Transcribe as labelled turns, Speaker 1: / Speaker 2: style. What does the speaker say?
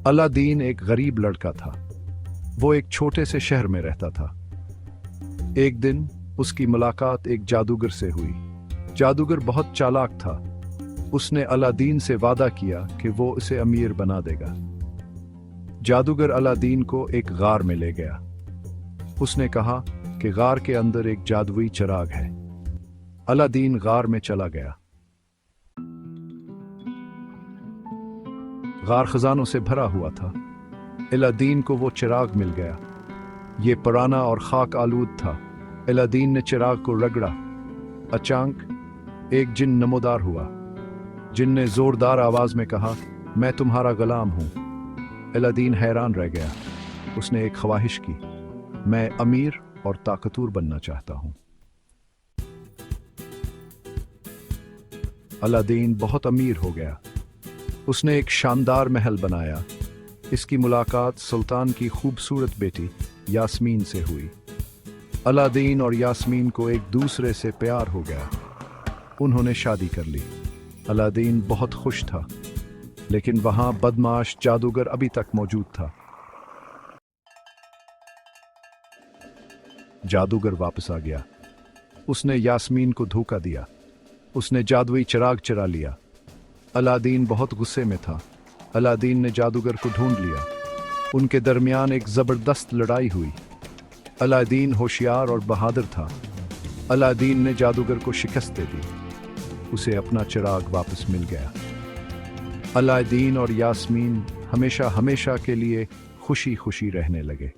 Speaker 1: Aladdin एक गरीब लड़का था। वो एक छोटे से शहर में रहता था। एक दिन उसकी मुलाकात एक जादूगर से हुई। जादूगर बहुत चालाक था। उसने अलादीन से वादा किया कि वो उसे अमीर बना देगा। जादूगर अलादीन को एक गार में ले गया। उसने कहा कि गार के अंदर एक जादुई चिराग है। अलादीन गार में चला गया। गार खजानों से भरा हुआ था। अलादीन को वो चिराग मिल गया। ये पुराना और खाक आलूद था। अलादीन ने चिराग को रगड़ा। अचानक एक जिन नमोदार हुआ। जिन ने जोरदार आवाज में कहा, मैं तुम्हारा गुलाम हूं। अलादीन हैरान रह गया। उसने एक ख्वाहिश की, मैं अमीर और ताकतवर बनना चाहता हूं। अलादीन बहुत अमीर हो गया। उसने एक शानदार महल बनाया। इसकी मुलाकात सुल्तान की खूबसूरत बेटी यास्मीन से हुई। अलादीन और यास्मीन को एक दूसरे से प्यार हो गया। उन्होंने शादी कर ली। अलादीन बहुत खुश था, लेकिन वहां बदमाश जादूगर अभी तक मौजूद था। जादूगर वापस आ गया। उसने यास्मीन को धोखा दिया। उसने जादुई चिराग चुरा लिया। अलादीन बहुत गुस्से में था। अलादीन ने जादूगर को ढूंढ लिया। उनके दरमियान एक जबरदस्त लड़ाई हुई। अलादीन होशियार और बहादुर था। अलादीन ने जादूगर को शिकस्त दे दी। उसे अपना चिराग वापस मिल गया। अलादीन और यास्मीन हमेशा हमेशा के लिए खुशी खुशी रहने लगे।